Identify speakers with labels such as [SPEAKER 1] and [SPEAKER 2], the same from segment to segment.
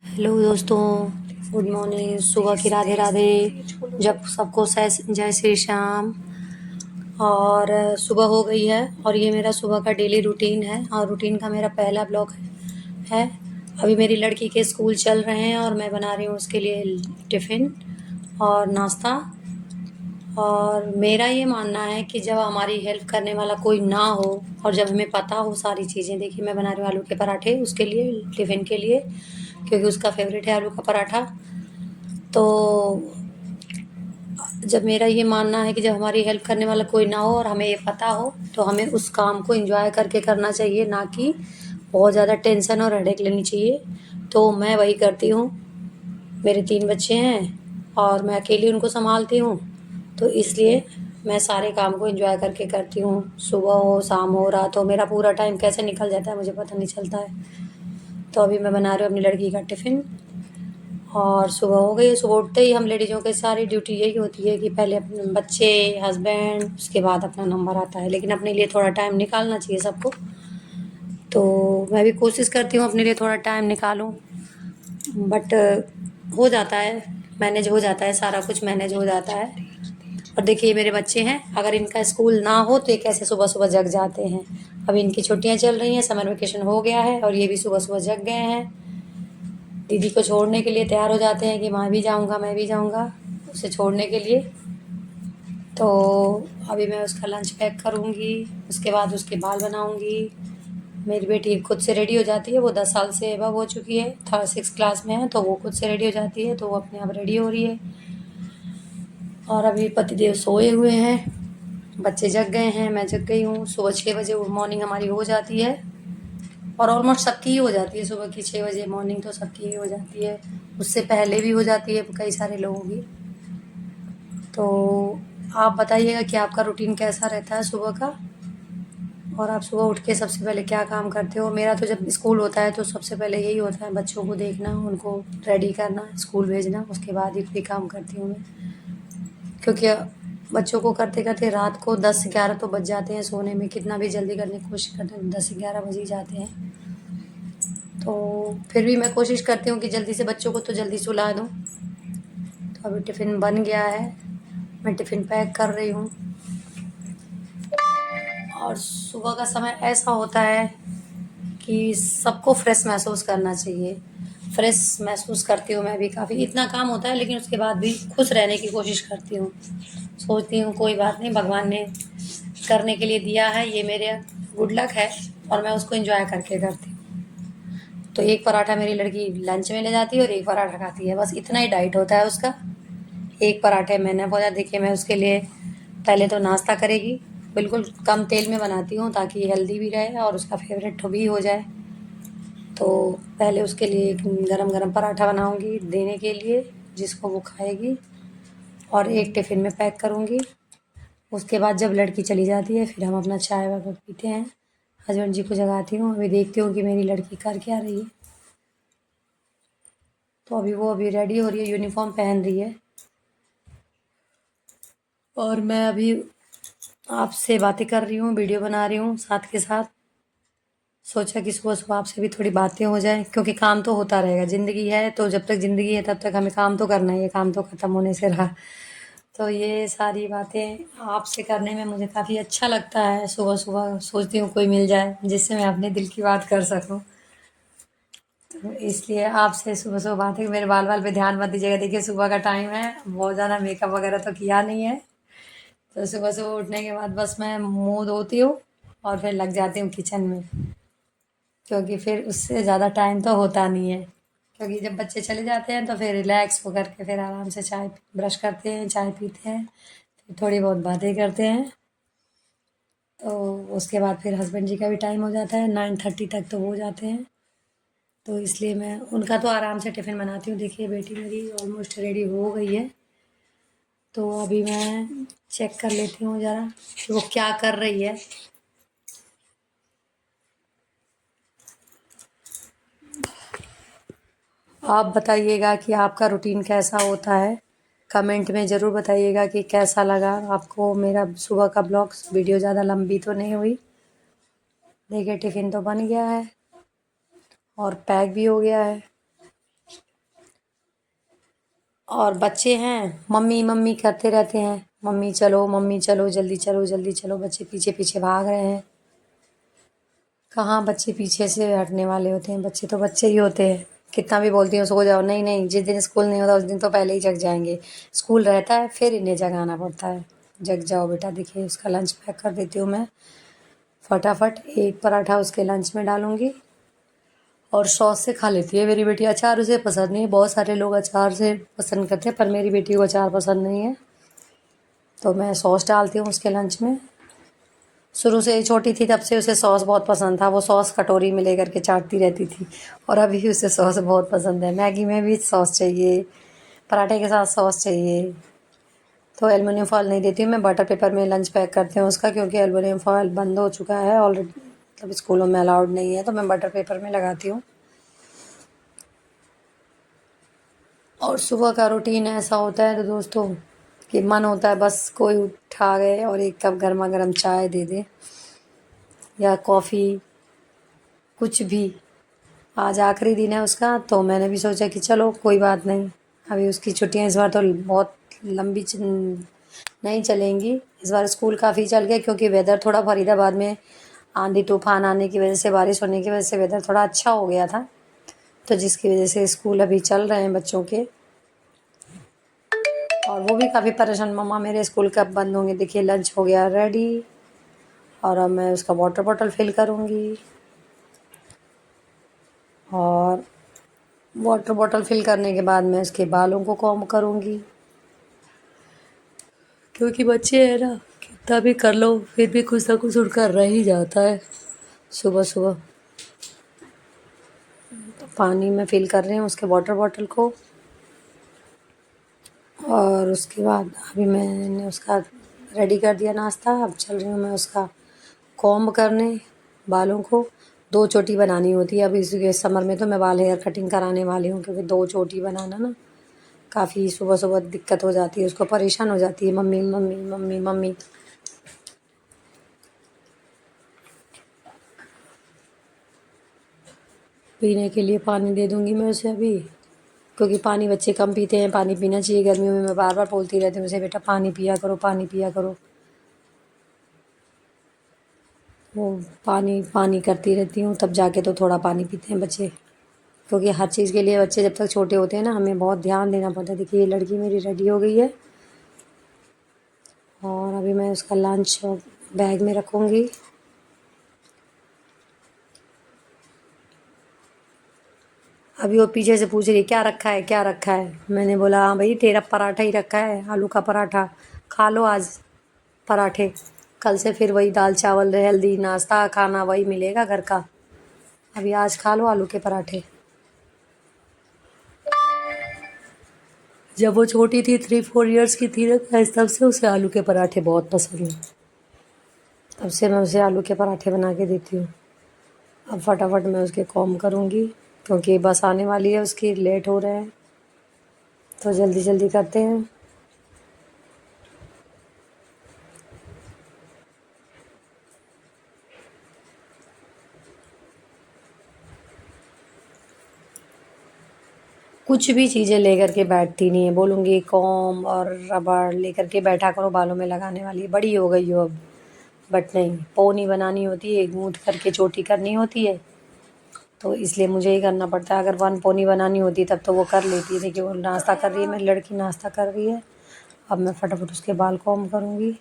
[SPEAKER 1] Hello दोस्तों, good morning. सुबह की राधे राधे। जब सबको जय श्री श्याम। और सुबह हो गई है और ये मेरा सुबह का डेली रूटीन है और रूटीन का मेरा पहला ब्लॉग है। अभी मेरी लड़की के स्कूल चल रहे हैं और मैं बना रही हूँ उसके लिए टिफ़िन और नाश्ता। और मेरा ये मानना है कि जब हमारी हेल्प करने वाला कोई ना हो और जब हमें पता हो सारी चीज़ें, देखिए मैं बना रही हूँ आलू के पराठे उसके लिए, टिफ़िन के लिए, क्योंकि उसका फेवरेट है आलू का पराठा। तो जब मेरा ये मानना है कि जब हमारी हेल्प करने वाला कोई ना हो और हमें ये पता हो तो हमें उस काम को एंजॉय करके करना चाहिए, ना कि बहुत ज़्यादा टेंशन और हेडेक लेनी चाहिए। तो मैं वही करती हूँ। मेरे 3 बच्चे हैं और मैं अकेली उनको सँभालती हूँ, तो इसलिए मैं सारे काम को एंजॉय करके करती हूँ। सुबह हो, शाम हो, रात हो, मेरा पूरा टाइम कैसे निकल जाता है मुझे पता नहीं चलता है। तो अभी मैं बना रही हूँ अपनी लड़की का टिफ़िन और सुबह हो गई है। सुबह उठते ही हम लेडीज़ों की सारी ड्यूटी यही होती है कि पहले अपने बच्चे, हस्बैंड, उसके बाद अपना नंबर आता है, लेकिन अपने लिए थोड़ा टाइम निकालना चाहिए सबको। तो मैं भी कोशिश करती हूँ अपने लिए थोड़ा टाइम निकालूँ, बट हो जाता है, मैनेज हो जाता है, सारा कुछ मैनेज हो जाता है। और देखिए मेरे बच्चे हैं, अगर इनका स्कूल ना हो तो ये कैसे सुबह-सुबह जग जाते हैं। अभी इनकी छुट्टियाँ चल रही हैं, समर वेकेशन हो गया है और ये भी सुबह-सुबह जग गए हैं। दीदी को छोड़ने के लिए तैयार हो जाते हैं कि मैं भी जाऊँगा, मैं भी जाऊँगा उसे छोड़ने के लिए। तो अभी मैं उसका लंच पैक करूँगी, उसके बाद उसके बाल बनाऊँगी। मेरी बेटी खुद से रेडी हो जाती है, वो 10 साल से अबव हो चुकी है, 6th क्लास में है, तो वो खुद से रेडी हो जाती है, तो वो अपने आप रेडी हो रही है। और अभी पतिदेव सोए हुए हैं, बच्चे जग गए हैं, मैं जग गई हूँ। सुबह 6 बजे मॉर्निंग हमारी हो जाती है और ऑलमोस्ट सबकी ही हो जाती है। सुबह की 6 बजे मॉर्निंग तो सबकी ही हो जाती है, उससे पहले भी हो जाती है कई सारे लोगों की। तो आप बताइएगा कि आपका रूटीन कैसा रहता है सुबह का, और आप सुबह उठ के सबसे पहले क्या काम करते हो? मेरा तो जब स्कूल होता है तो सबसे पहले यही होता है, बच्चों को देखना, उनको रेडी करना, स्कूल भेजना, उसके बाद ही कोई काम करती हूँ मैं। क्योंकि बच्चों को करते-करते रात को 10-11 तो बज जाते हैं सोने में, कितना भी जल्दी करने की कोशिश करते हैं 10-11 बज ही जाते हैं। तो फिर भी मैं कोशिश करती हूँ कि जल्दी से बच्चों को तो जल्दी सुला दूँ। तो अभी टिफ़िन बन गया है, मैं टिफ़िन पैक कर रही हूँ। और सुबह का समय ऐसा होता है कि सबको फ्रेश महसूस करना चाहिए। फ्रेश महसूस करती हूँ मैं भी काफ़ी, इतना काम होता है लेकिन उसके बाद भी खुश रहने की कोशिश करती हूँ। सोचती हूँ कोई बात नहीं, भगवान ने करने के लिए दिया है, ये मेरे गुड लक है और मैं उसको एंजॉय करके करती हूँ। तो एक पराठा मेरी लड़की लंच में ले जाती है और एक पराठा खाती है, बस इतना ही डाइट होता है उसका। एक पराठे मैंने बोला, देखिए मैं उसके लिए पहले तो नाश्ता करेगी, बिल्कुल कम तेल में बनाती हूँ ताकि हेल्दी भी रहे और उसका फेवरेट भी हो जाए। तो पहले उसके लिए एक गरम-गरम पराठा बनाऊँगी देने के लिए, जिसको वो खाएगी, और एक टिफ़िन में पैक करूँगी। उसके बाद जब लड़की चली जाती है फिर हम अपना चाय वगैरह पीते हैं। हस्बैंड जी को जगाती हूँ, अभी देखती हूँ कि मेरी लड़की कर क्या रही है। तो अभी वो अभी रेडी हो रही है, यूनिफ़ॉर्म पहन रही है और मैं अभी आपसे बातें कर रही हूँ, वीडियो बना रही हूँ साथ के साथ। सोचा कि सुबह-सुबह आपसे भी थोड़ी बातें हो जाएँ, क्योंकि काम तो होता रहेगा, ज़िंदगी है तो जब तक ज़िंदगी है तब तक हमें काम तो करना ही है, काम तो ख़त्म होने से रहा। तो ये सारी बातें आपसे करने में मुझे काफ़ी अच्छा लगता है। सुबह-सुबह सोचती हूँ कोई मिल जाए जिससे मैं अपने दिल की बात कर सकूँ। तो इसलिए आपसे सुबह-सुबह बातें, मेरे बाल-वाल पे ध्यान मत दीजिएगा। देखिए सुबह का टाइम है, बहुत ज़्यादा मेकअप वगैरह तो किया नहीं है। तो सुबह-सुबह उठने के बाद बस मैं मुँह धोती हूँ और फिर लग जाती हूँ किचन में। क्योंकि फिर उससे ज़्यादा टाइम तो होता नहीं है, क्योंकि जब बच्चे चले जाते हैं तो फिर रिलैक्स होकर के फिर आराम से चाय ब्रश करते हैं, चाय पीते हैं, फिर थोड़ी बहुत बातें करते हैं। तो उसके बाद फिर हस्बैंड जी का भी टाइम हो जाता है, 9:30 तक तो वो जाते हैं। तो इसलिए मैं उनका तो आराम से टिफ़िन बनाती हूँ। देखिए बेटी मेरी ऑलमोस्ट रेडी हो गई है, तो अभी मैं चेक कर लेती हूँ ज़रा कि वो क्या कर रही है। आप बताइएगा कि आपका रूटीन कैसा होता है, कमेंट में ज़रूर बताइएगा कि कैसा लगा आपको मेरा सुबह का ब्लॉग। वीडियो ज़्यादा लंबी तो नहीं हुई। देखिए टिफ़िन तो बन गया है और पैक भी हो गया है। और बच्चे हैं मम्मी मम्मी करते रहते हैं, मम्मी चलो जल्दी चलो, बच्चे पीछे पीछे भाग रहे हैं। कहाँ बच्चे पीछे से हटने वाले होते हैं, बच्चे तो बच्चे ही होते हैं। कितना भी बोलती हूँ सो जाओ, नहीं नहीं, जिस दिन स्कूल नहीं होता उस दिन तो पहले ही जग जाएंगे। स्कूल रहता है फिर इन्हें जगाना पड़ता है। जग जाओ बेटा। देखिए उसका लंच पैक कर देती हूँ मैं फटाफट। एक पराठा उसके लंच में डालूंगी और सॉस से खा लेती है मेरी बेटी। अचार उसे पसंद नहीं है, बहुत सारे लोग अचार से पसंद करते हैं पर मेरी बेटी को अचार पसंद नहीं है, तो मैं सॉस डालती हूँ उसके लंच में। शुरू से छोटी थी तब से उसे सॉस बहुत पसंद था, वो सॉस कटोरी में लेकर के चाटती रहती थी और अभी भी उसे सॉस बहुत पसंद है। मैगी में भी सॉस चाहिए, पराठे के साथ सॉस चाहिए। तो एलुमिनियम फॉयल नहीं देती हूँ मैं, बटर पेपर में लंच पैक करती हूँ उसका, क्योंकि एलुमिनियम फॉयल बंद हो चुका है ऑलरेडी, मतलब स्कूलों में अलाउड नहीं है, तो मैं बटर पेपर में लगाती हूँ। और सुबह का रूटीन ऐसा होता है तो दोस्तों कि मन होता है बस कोई उठा गए और एक कप गर्मा गर्म चाय दे दे या कॉफ़ी, कुछ भी। आज आखिरी दिन है उसका, तो मैंने भी सोचा कि चलो कोई बात नहीं, अभी उसकी छुट्टियां इस बार तो बहुत लंबी नहीं चलेंगी। इस बार स्कूल काफ़ी चल गया क्योंकि वेदर थोड़ा फरीदाबाद में आंधी तूफान आने की वजह से, बारिश होने की वजह से वेदर थोड़ा अच्छा हो गया था, तो जिसकी वजह से स्कूल अभी चल रहे हैं बच्चों के। और वो भी काफ़ी परेशान, मम्मा मेरे स्कूल कब बंद होंगे। देखिए लंच हो गया रेडी और अब मैं उसका वाटर बॉटल फिल करूँगी और वाटर बॉटल फिल करने के बाद मैं उसके बालों को कॉम्ब करूँगी, क्योंकि बच्चे हैं ना, कितना भी कर लो फिर भी कुछ ना कुछ उनका रह ही जाता है सुबह सुबह। तो पानी में फिल कर रही हूँ उसके वाटर बॉटल को और उसके बाद अभी मैंने उसका रेडी कर दिया नाश्ता। अब चल रही हूँ मैं उसका कॉम्ब करने बालों को। 2 चोटी बनानी होती है अभी इसके समर में, तो मैं बाल हेयर कटिंग कराने वाली हूँ, क्योंकि 2 चोटी बनाना ना काफ़ी सुबह सुबह दिक्कत हो जाती है, उसको परेशान हो जाती है मम्मी मम्मी मम्मी मम्मी। पीने के लिए पानी दे दूँगी मैं उसे अभी, क्योंकि पानी बच्चे कम पीते हैं, पानी पीना चाहिए। गर्मियों में मैं बार बार बोलती रहती हूँ उसे, बेटा पानी पिया करो, पानी पिया करो। वो पानी पानी करती रहती हूँ, तब जाके तो थोड़ा पानी पीते हैं बच्चे, क्योंकि हर चीज़ के लिए बच्चे जब तक छोटे होते हैं ना हमें बहुत ध्यान देना पड़ता है। देखिए ये लड़की मेरी रेडी हो गई है और अभी मैं उसका लंच बैग में रखूँगी। अभी वो पीछे से पूछ रही है क्या रखा है क्या रखा है। मैंने बोला हाँ भाई तेरा पराठा ही रखा है, आलू का पराठा, खा लो आज पराठे, कल से फिर वही दाल चावल हेल्दी नाश्ता खाना वही मिलेगा घर का। अभी आज खा लो आलू के पराठे। जब वो छोटी थी 3-4 इयर्स की थी ना, तब से उसे आलू के पराठे बहुत पसंद हैं, तब से मैं उसे आलू के पराठे बना के देती हूँ। अब फटाफट मैं उसके कॉम करूँगी क्योंकि बस आने वाली है उसकी, लेट हो रहे हैं, तो जल्दी जल्दी करते हैं। कुछ भी चीज़ें लेकर के बैठती नहीं है, बोलूँगी कॉम और रबड़ लेकर के बैठा करो बालों में लगाने वाली, बड़ी हो गई हो अब। बट नहीं, पोनी बनानी होती है, गूँथ करके चोटी करनी होती है, तो इसलिए मुझे ही करना पड़ता है। अगर वन पोनी बनानी होती तब तो वो कर लेती है। देखिए वो नाश्ता कर रही है, मेरी लड़की नाश्ता कर रही है। अब मैं फटाफट उसके बाल कॉम करूँगी।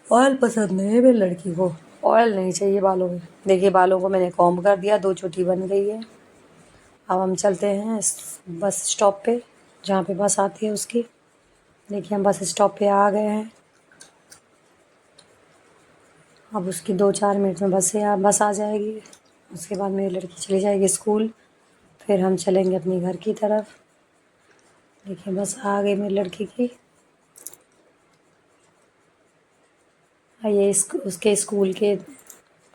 [SPEAKER 1] ऑयल पसंद नहीं है मेरी लड़की को, ऑयल नहीं चाहिए बालों में। देखिए बालों को मैंने कॉम्ब कर दिया, 2 चोटी बन गई है। अब हम चलते हैं बस स्टॉप पे, जहाँ पे बस आती है उसकी। देखिए हम बस स्टॉप पे आ गए हैं। अब उसकी 2-4 मिनट में बस आ जाएगी। उसके बाद मेरी लड़की चली जाएगी स्कूल, फिर हम चलेंगे अपनी घर की तरफ। देखिए बस आ गई मेरी लड़की की। और ये उसके स्कूल के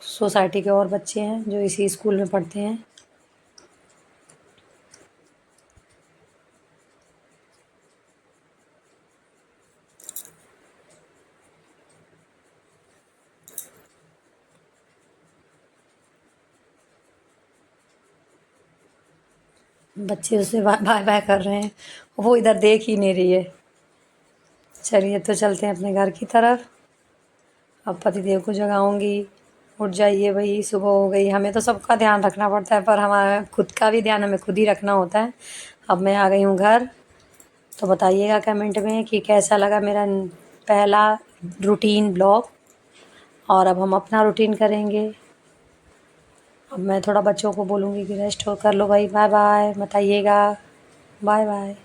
[SPEAKER 1] सोसाइटी के और बच्चे हैं जो इसी स्कूल में पढ़ते हैं। बच्चे उसे बाय बाय कर रहे हैं, वो इधर देख ही नहीं रही है। चलिए तो चलते हैं अपने घर की तरफ। अब पतिदेव को जगाऊंगी। उठ जाइए भाई, सुबह हो गई। हमें तो सबका ध्यान रखना पड़ता है, पर हमारा खुद का भी ध्यान हमें खुद ही रखना होता है। अब मैं आ गई हूँ घर। तो बताइएगा कमेंट में कि कैसा लगा मेरा पहला रूटीन ब्लॉग। और अब हम अपना रूटीन करेंगे। अब मैं थोड़ा बच्चों को बोलूँगी कि रेस्ट हो कर लो भाई। बाय बाय, बताइएगा। Bye bye.